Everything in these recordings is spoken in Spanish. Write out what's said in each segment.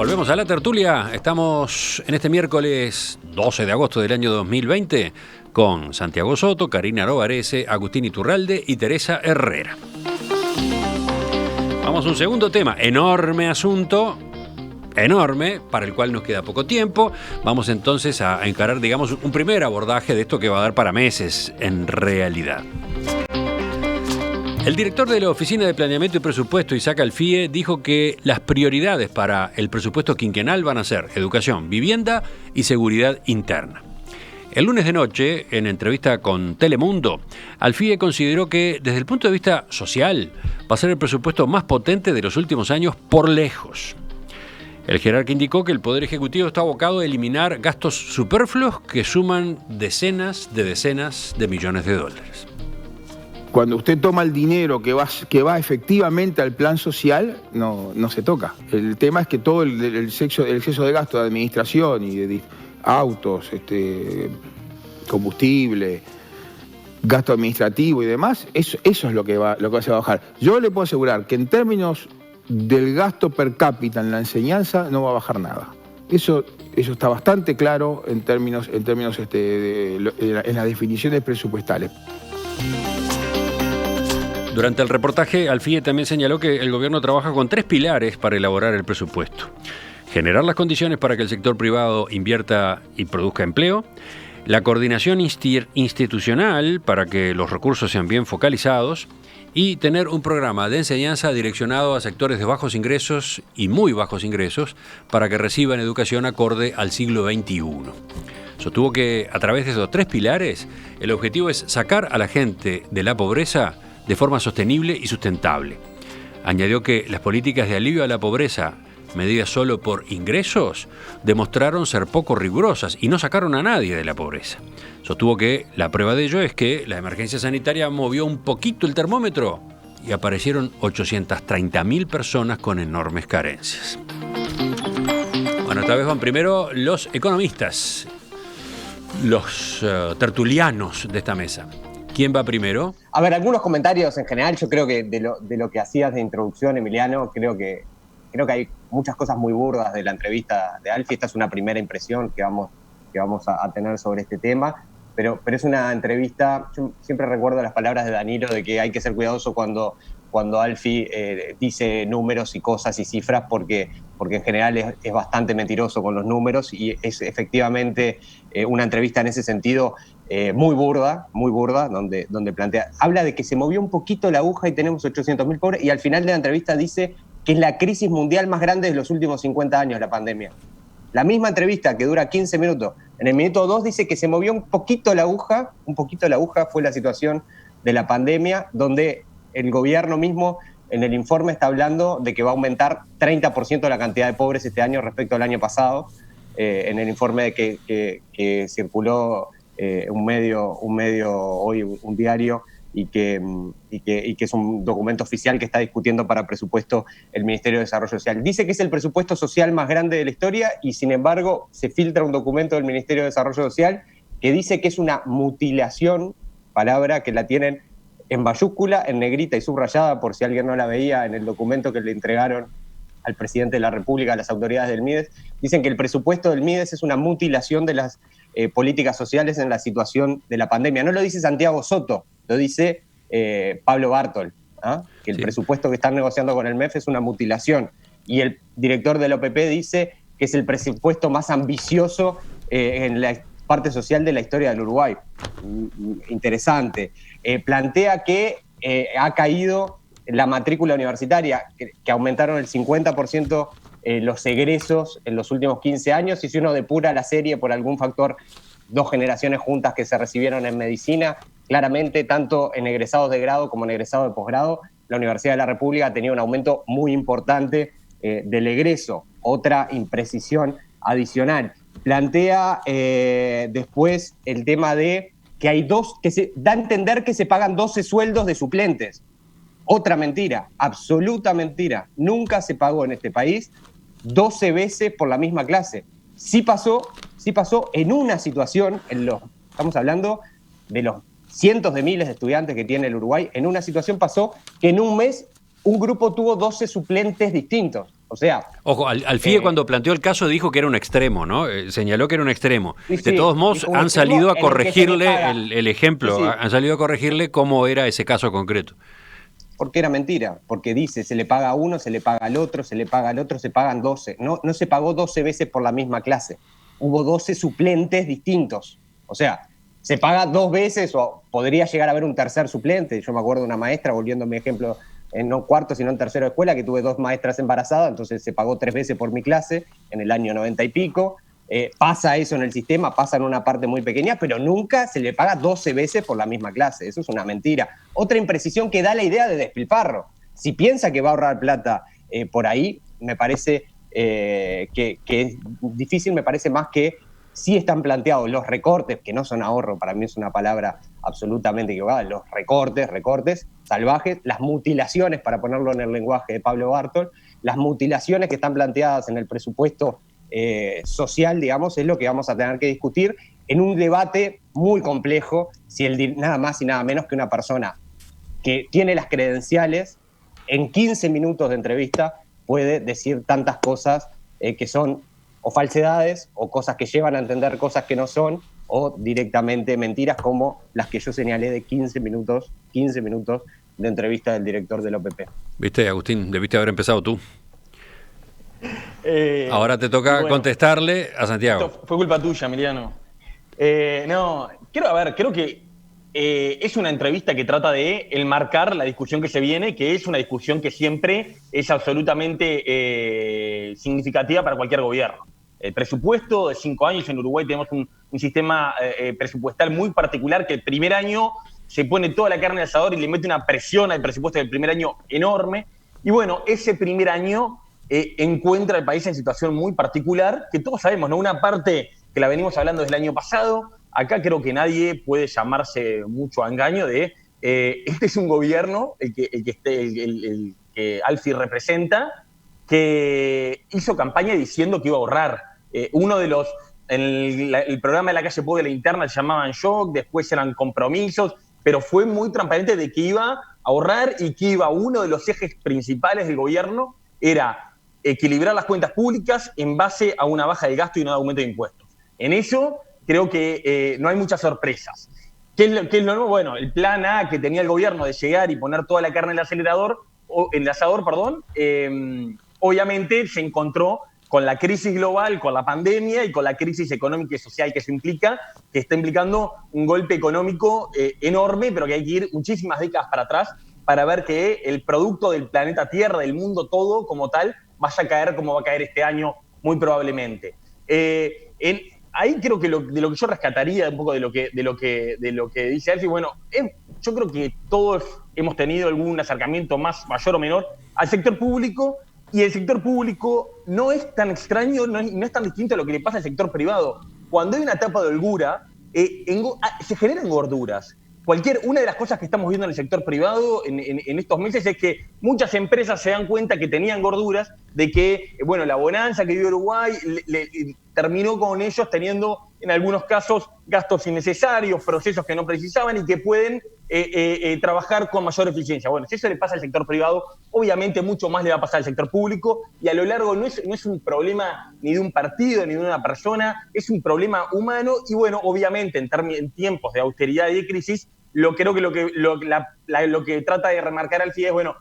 Volvemos a la tertulia. Estamos en este miércoles 12 de agosto del año 2020 con Santiago Soto, Karina Novarese, Agustín Iturralde y Teresa Herrera. Vamos a un segundo tema, enorme asunto, enorme, para el cual nos queda poco tiempo. Vamos entonces a encarar, digamos, un primer abordaje de esto que va a dar para meses en realidad. El director de la Oficina de Planeamiento y Presupuesto, Isaac Alfie, dijo que las prioridades para el presupuesto quinquenal van a ser educación, vivienda y seguridad interna. El lunes de noche, en entrevista con Telemundo, Alfie consideró que desde el punto de vista social va a ser el presupuesto más potente de los últimos años por lejos. El jerarca indicó que el Poder Ejecutivo está abocado a eliminar gastos superfluos que suman decenas de millones de dólares. Cuando usted toma el dinero que va efectivamente al plan social, no se toca. El tema es que todo el exceso de gasto de administración y de autos, combustible, gasto administrativo y demás, eso es lo que se va a bajar. Yo le puedo asegurar que en términos del gasto per cápita en la enseñanza no va a bajar nada. Eso está bastante claro en términos en las definiciones presupuestales. Durante el reportaje, Alfie también señaló que el gobierno trabaja con 3 pilares para elaborar el presupuesto. Generar las condiciones para que el sector privado invierta y produzca empleo, la coordinación institucional para que los recursos sean bien focalizados y tener un programa de enseñanza direccionado a sectores de bajos ingresos y muy bajos ingresos para que reciban educación acorde al siglo XXI. Sostuvo que a través de esos 3 pilares, el objetivo es sacar a la gente de la pobreza de forma sostenible y sustentable. Añadió que las políticas de alivio a la pobreza, medidas solo por ingresos, demostraron ser poco rigurosas y no sacaron a nadie de la pobreza. Sostuvo que la prueba de ello es que la emergencia sanitaria movió un poquito el termómetro y aparecieron 830.000 personas con enormes carencias. Bueno, esta vez van primero los economistas, los tertulianos de esta mesa. ¿Quién va primero? A ver, algunos comentarios en general. Yo creo que de lo que hacías de introducción, Emiliano, creo que hay muchas cosas muy burdas de la entrevista de Alfie. Esta es una primera impresión que vamos a tener sobre este tema, pero es una entrevista. Yo siempre recuerdo las palabras de Danilo de que hay que ser cuidadoso cuando Alfie dice números y cosas y cifras, porque en general es bastante mentiroso con los números y es efectivamente una entrevista en ese sentido muy burda, donde habla de que se movió un poquito la aguja y tenemos 800.000 pobres, y al final de la entrevista dice que es la crisis mundial más grande de los últimos 50 años, la pandemia. La misma entrevista, que dura 15 minutos, en el minuto 2 dice que se movió un poquito la aguja fue la situación de la pandemia, donde el gobierno mismo en el informe está hablando de que va a aumentar 30% la cantidad de pobres este año respecto al año pasado, en el informe que circuló un medio hoy, un diario, y que es un documento oficial que está discutiendo para presupuesto el Ministerio de Desarrollo Social. Dice que es el presupuesto social más grande de la historia y, sin embargo, se filtra un documento del Ministerio de Desarrollo Social que dice que es una mutilación, palabra que la tienen en mayúscula, en negrita y subrayada, por si alguien no la veía en el documento que le entregaron al presidente de la República, a las autoridades del MIDES. Dicen que el presupuesto del MIDES es una mutilación de las políticas sociales en la situación de la pandemia. No lo dice Santiago Soto, lo dice Pablo Bartol, que el presupuesto que están negociando con el MEF es una mutilación. Y el director del OPP dice que es el presupuesto más ambicioso en la parte social de la historia del Uruguay. Interesante. Plantea que ha caído la matrícula universitaria, que aumentaron el 50% los egresos en los últimos 15 años, y si uno depura la serie por algún factor, 2 generaciones juntas que se recibieron en medicina, claramente, tanto en egresados de grado como en egresados de posgrado, la Universidad de la República tenía un aumento muy importante del egreso. Otra imprecisión adicional. Plantea después el tema de que se da a entender que se pagan 12 sueldos de suplentes. Otra mentira, absoluta mentira. Nunca se pagó en este país 12 veces por la misma clase. Sí pasó en una situación, estamos hablando de los cientos de miles de estudiantes que tiene el Uruguay, en una situación pasó que en un mes un grupo tuvo 12 suplentes distintos. O sea... Ojo, Alfie cuando planteó el caso dijo que era un extremo, ¿no? Señaló que era un extremo. Sí, de todos modos, han salido a corregirle el ejemplo, sí. Han salido a corregirle cómo era ese caso concreto. Porque era mentira, porque dice, se le paga a uno, se le paga al otro, se le paga al otro, se pagan 12. No se pagó 12 veces por la misma clase. Hubo 12 suplentes distintos. O sea, se paga 2 veces o podría llegar a haber un tercer suplente. Yo me acuerdo de una maestra, volviendo a mi ejemplo, en no cuarto, sino en tercero de escuela, que tuve 2 maestras embarazadas, entonces se pagó 3 veces por mi clase en el año 90 y pico. Pasa eso en el sistema, pasa en una parte muy pequeña, pero nunca se le paga 12 veces por la misma clase. Eso es una mentira. Otra imprecisión que da la idea de despilfarro. Si piensa que va a ahorrar plata por ahí, me parece que es difícil, me parece más que sí están planteados los recortes, que no son ahorro, para mí es una palabra absolutamente equivocada, los recortes salvajes, las mutilaciones, para ponerlo en el lenguaje de Pablo Bartol, las mutilaciones que están planteadas en el presupuesto social, digamos, es lo que vamos a tener que discutir en un debate muy complejo, si nada más y nada menos que una persona que tiene las credenciales, en 15 minutos de entrevista puede decir tantas cosas que son o falsedades, o cosas que llevan a entender cosas que no son, o directamente mentiras como las que yo señalé de 15 minutos de entrevista del director del OPP. Viste, Agustín, debiste haber empezado tú. Ahora te toca contestarle a Santiago. Esto fue culpa tuya, Emiliano. Creo que es una entrevista que trata de enmarcar la discusión que se viene, que es una discusión que siempre es absolutamente significativa para cualquier gobierno. El presupuesto de 5 años en Uruguay tenemos un sistema presupuestal muy particular, que el primer año se pone toda la carne al asador y le mete una presión al presupuesto del primer año enorme. Y bueno, ese primer año encuentra al país en situación muy particular, que todos sabemos, ¿no? Una parte que la venimos hablando desde el año pasado. Acá creo que nadie puede llamarse mucho a engaño de este es un gobierno, el que Alfie representa, que hizo campaña diciendo que iba a ahorrar. Uno de los, el programa de la calle Pou de la interna se llamaban shock, después eran compromisos, pero fue muy transparente de que iba a ahorrar y que uno de los ejes principales del gobierno era equilibrar las cuentas públicas en base a una baja de gasto y un aumento de impuestos. En eso creo que no hay muchas sorpresas. ¿Qué es lo nuevo? Bueno, el plan A que tenía el gobierno de llegar y poner toda la carne en el asador, obviamente se encontró con la crisis global, con la pandemia y con la crisis económica y social que eso implica, que está implicando un golpe económico enorme, pero que hay que ir muchísimas décadas para atrás para ver que el producto del planeta Tierra, del mundo todo como tal, vaya a caer como va a caer este año muy probablemente. Ahí creo que de lo que yo rescataría un poco de lo que dice Alfie, bueno, yo creo que todos hemos tenido algún acercamiento mayor o menor al sector público, y el sector público no es tan extraño, no es tan distinto a lo que le pasa al sector privado. Cuando hay una etapa de holgura, se generan gorduras. Una de las cosas que estamos viendo en el sector privado en estos meses es que muchas empresas se dan cuenta que tenían gorduras, de que, bueno, la bonanza que vive Uruguay terminó con ellos teniendo, en algunos casos, gastos innecesarios, procesos que no precisaban y que pueden trabajar con mayor eficiencia. Bueno, si eso le pasa al sector privado, obviamente mucho más le va a pasar al sector público, y a lo largo no es un problema ni de un partido ni de una persona, es un problema humano. Y bueno, obviamente en tiempos de austeridad y de crisis, creo que lo que trata de remarcar Alfie es, bueno,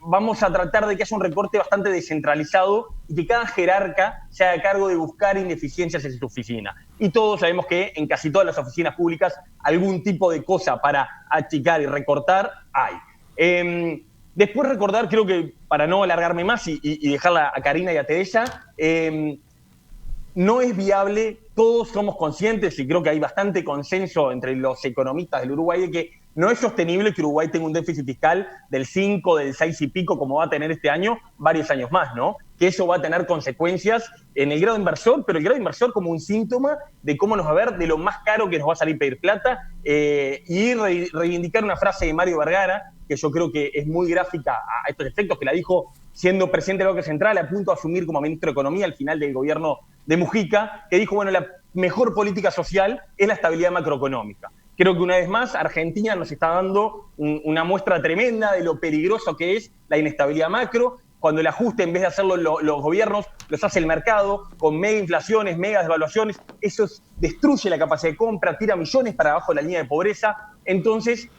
vamos a tratar de que haya un recorte bastante descentralizado y que cada jerarca se haga cargo de buscar ineficiencias en su oficina. Y todos sabemos que en casi todas las oficinas públicas algún tipo de cosa para achicar y recortar hay. Después recordar, creo que para no alargarme más y dejarla a Karina y a Teresa, no es viable, todos somos conscientes y creo que hay bastante consenso entre los economistas del Uruguay de que no es sostenible que Uruguay tenga un déficit fiscal del 5, del 6 y pico como va a tener este año, varios años más, ¿no? Que eso va a tener consecuencias en el grado inversor, pero el grado inversor como un síntoma de cómo nos va a ver, de lo más caro que nos va a salir pedir plata, y reivindicar una frase de Mario Vergara, que yo creo que es muy gráfica a estos efectos, que la dijo siendo presidente del Banco Central, a punto de asumir como ministro de Economía al final del gobierno de Mujica, que dijo, bueno, la mejor política social es la estabilidad macroeconómica. Creo que una vez más Argentina nos está dando una muestra tremenda de lo peligroso que es la inestabilidad macro. cuando el ajuste, en vez de hacerlo los gobiernos, los hace el mercado, con mega inflaciones, mega devaluaciones. Eso destruye la capacidad de compra, tira millones para abajo de la línea de pobreza. Entonces,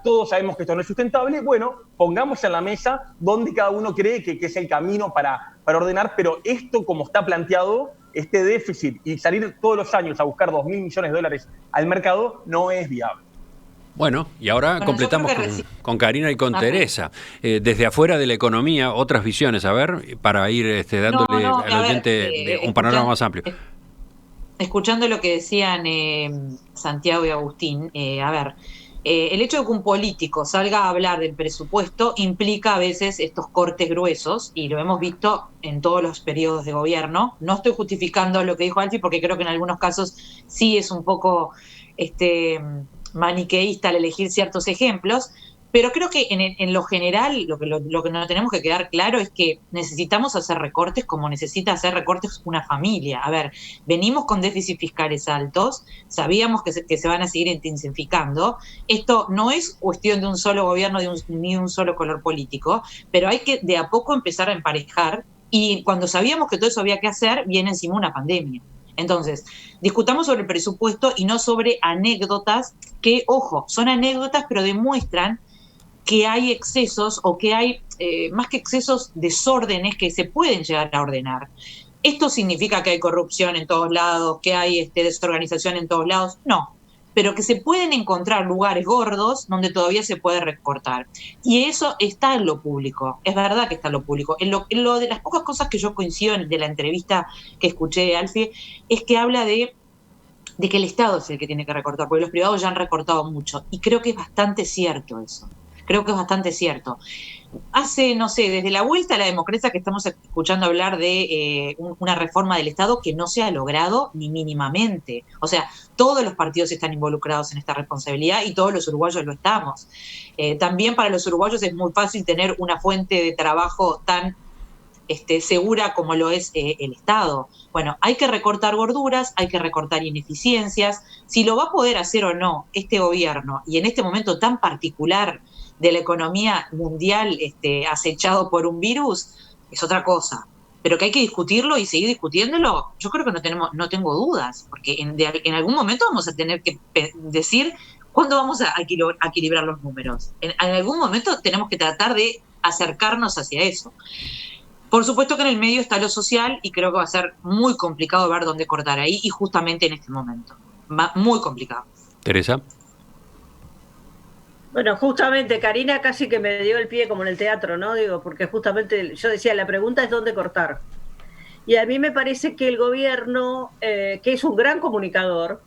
todos sabemos que esto no es sustentable. Bueno, pongamos en la mesa donde cada uno cree que es el camino para ordenar, pero esto, como está planteado, este déficit y salir todos los años a buscar 2.000 millones de dólares al mercado, no es viable. Bueno, y ahora completamos con Karina y con Teresa. Desde afuera de la economía, otras visiones, a ver, para ir dándole al oyente un panorama más amplio. Escuchando lo que decían Santiago y Agustín, el hecho de que un político salga a hablar del presupuesto implica a veces estos cortes gruesos, y lo hemos visto en todos los periodos de gobierno. No estoy justificando lo que dijo Alfie, porque creo que en algunos casos sí es un poco maniqueísta al elegir ciertos ejemplos, pero creo que en lo general lo que nos tenemos que quedar claro es que necesitamos hacer recortes como necesita hacer recortes una familia. A ver, venimos con déficits fiscales altos, sabíamos que se van a seguir intensificando. Esto no es cuestión de un solo gobierno ni de un solo color político, pero hay que de a poco empezar a emparejar, y cuando sabíamos que todo eso había que hacer, viene encima una pandemia. Entonces, discutamos sobre el presupuesto y no sobre anécdotas que, ojo, son anécdotas, pero demuestran que hay excesos, o que hay, más que excesos, desórdenes que se pueden llegar a ordenar. ¿Esto significa que hay corrupción en todos lados, que hay desorganización en todos lados? No, pero que se pueden encontrar lugares gordos donde todavía se puede recortar. Y eso está en lo público, es verdad que está en lo público. En lo de las pocas cosas que yo coincido de la entrevista que escuché de Alfie, es que habla de que el Estado es el que tiene que recortar, porque los privados ya han recortado mucho, y creo que es bastante cierto eso. Creo que es bastante cierto. Hace, no sé, desde la vuelta a la democracia que estamos escuchando hablar de una reforma del Estado que no se ha logrado ni mínimamente. O sea, todos los partidos están involucrados en esta responsabilidad y todos los uruguayos lo estamos. También para los uruguayos es muy fácil tener una fuente de trabajo tan segura como lo es el Estado. Bueno, hay que recortar gorduras, hay que recortar ineficiencias. Si lo va a poder hacer o no este gobierno, y en este momento tan particular de la economía mundial acechado por un virus, es otra cosa. Pero que hay que discutirlo y seguir discutiéndolo, yo creo que no tengo dudas, porque en algún momento vamos a tener que decir cuándo vamos a equilibrar los números. En algún momento tenemos que tratar de acercarnos hacia eso. Por supuesto que en el medio está lo social, y creo que va a ser muy complicado ver dónde cortar ahí, y justamente en este momento. Muy complicado. Teresa. Bueno, justamente Karina casi que me dio el pie como en el teatro, ¿no? Digo, porque justamente yo decía, la pregunta es dónde cortar. Y a mí me parece que el gobierno, que es un gran comunicador,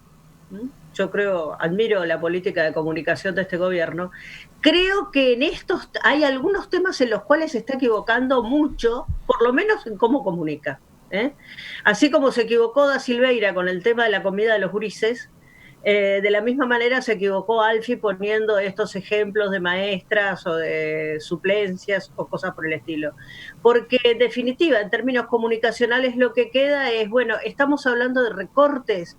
yo admiro la política de comunicación de este gobierno, creo que en estos hay algunos temas en los cuales se está equivocando mucho, por lo menos en cómo comunica. Así como se equivocó Da Silveira con el tema de la comida de los gurises, de la misma manera se equivocó Alfie poniendo estos ejemplos de maestras o de suplencias o cosas por el estilo. Porque en definitiva, en términos comunicacionales, lo que queda es, bueno, estamos hablando de recortes,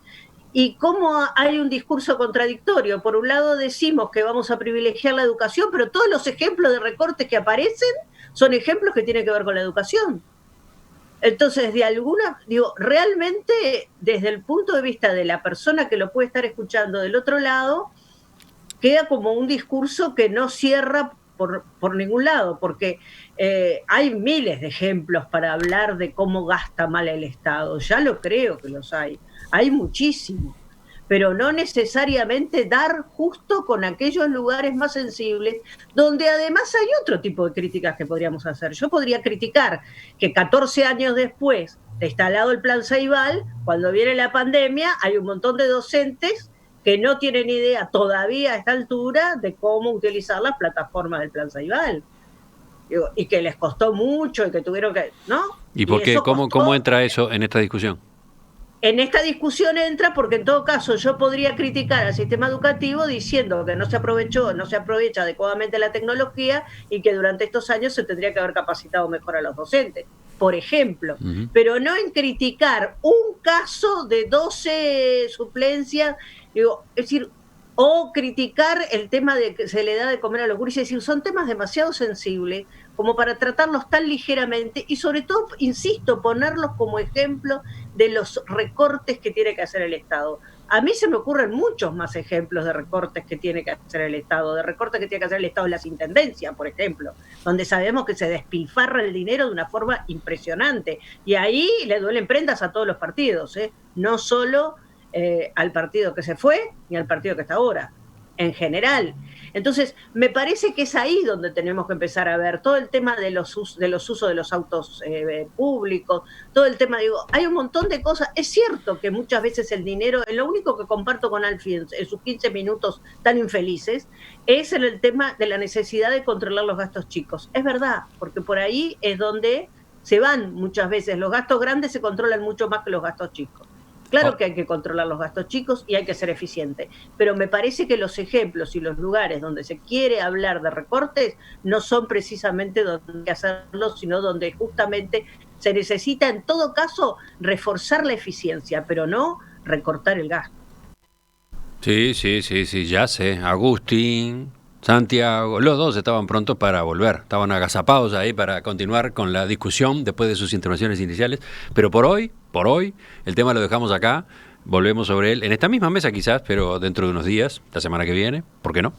y cómo hay un discurso contradictorio. Por un lado decimos que vamos a privilegiar la educación, pero todos los ejemplos de recortes que aparecen son ejemplos que tienen que ver con la educación. Entonces, realmente desde el punto de vista de la persona que lo puede estar escuchando del otro lado, queda como un discurso que no cierra por ningún lado, porque hay miles de ejemplos para hablar de cómo gasta mal el Estado. Ya lo creo que los hay muchísimos, pero no necesariamente dar justo con aquellos lugares más sensibles, donde además hay otro tipo de críticas que podríamos hacer. Yo podría criticar que 14 años después de instalado el Plan Ceibal, cuando viene la pandemia, hay un montón de docentes que no tienen idea todavía a esta altura de cómo utilizar las plataformas del Plan Ceibal. Y que les costó mucho y que tuvieron que... ¿no? ¿Y por qué? ¿Cómo entra eso en esta discusión? En esta discusión entra porque en todo caso yo podría criticar al sistema educativo diciendo que no se aprovecha adecuadamente la tecnología y que durante estos años se tendría que haber capacitado mejor a los docentes, por ejemplo. Pero no en criticar un caso de 12 suplencias. Es decir, O criticar el tema de que se le da de comer a los gurises, es decir, son temas demasiado sensibles como para tratarlos tan ligeramente y sobre todo, insisto, ponerlos como ejemplo de los recortes que tiene que hacer el Estado. A mí se me ocurren muchos más ejemplos de recortes que tiene que hacer el Estado, de recortes que tiene que hacer el Estado en las intendencias, por ejemplo, donde sabemos que se despilfarra el dinero de una forma impresionante. Y ahí le duelen prendas a todos los partidos, no solo al partido que se fue ni al partido que está ahora, en general. Entonces, me parece que es ahí donde tenemos que empezar a ver todo el tema de los usos de los autos públicos, todo el tema, digo, hay un montón de cosas. Es cierto que muchas veces el dinero, lo único que comparto con Alfie en sus 15 minutos tan infelices, es en el tema de la necesidad de controlar los gastos chicos. Es verdad, porque por ahí es donde se van muchas veces. Los gastos grandes se controlan mucho más que los gastos chicos. Claro que hay que controlar los gastos chicos y hay que ser eficiente, pero me parece que los ejemplos y los lugares donde se quiere hablar de recortes no son precisamente donde hay que hacerlo, sino donde justamente se necesita en todo caso reforzar la eficiencia, pero no recortar el gasto. Sí, ya sé. Agustín, Santiago, los dos estaban prontos para volver, estaban agazapados ahí para continuar con la discusión después de sus intervenciones iniciales, pero por hoy, el tema lo dejamos acá, volvemos sobre él en esta misma mesa quizás, pero dentro de unos días, la semana que viene, ¿por qué no?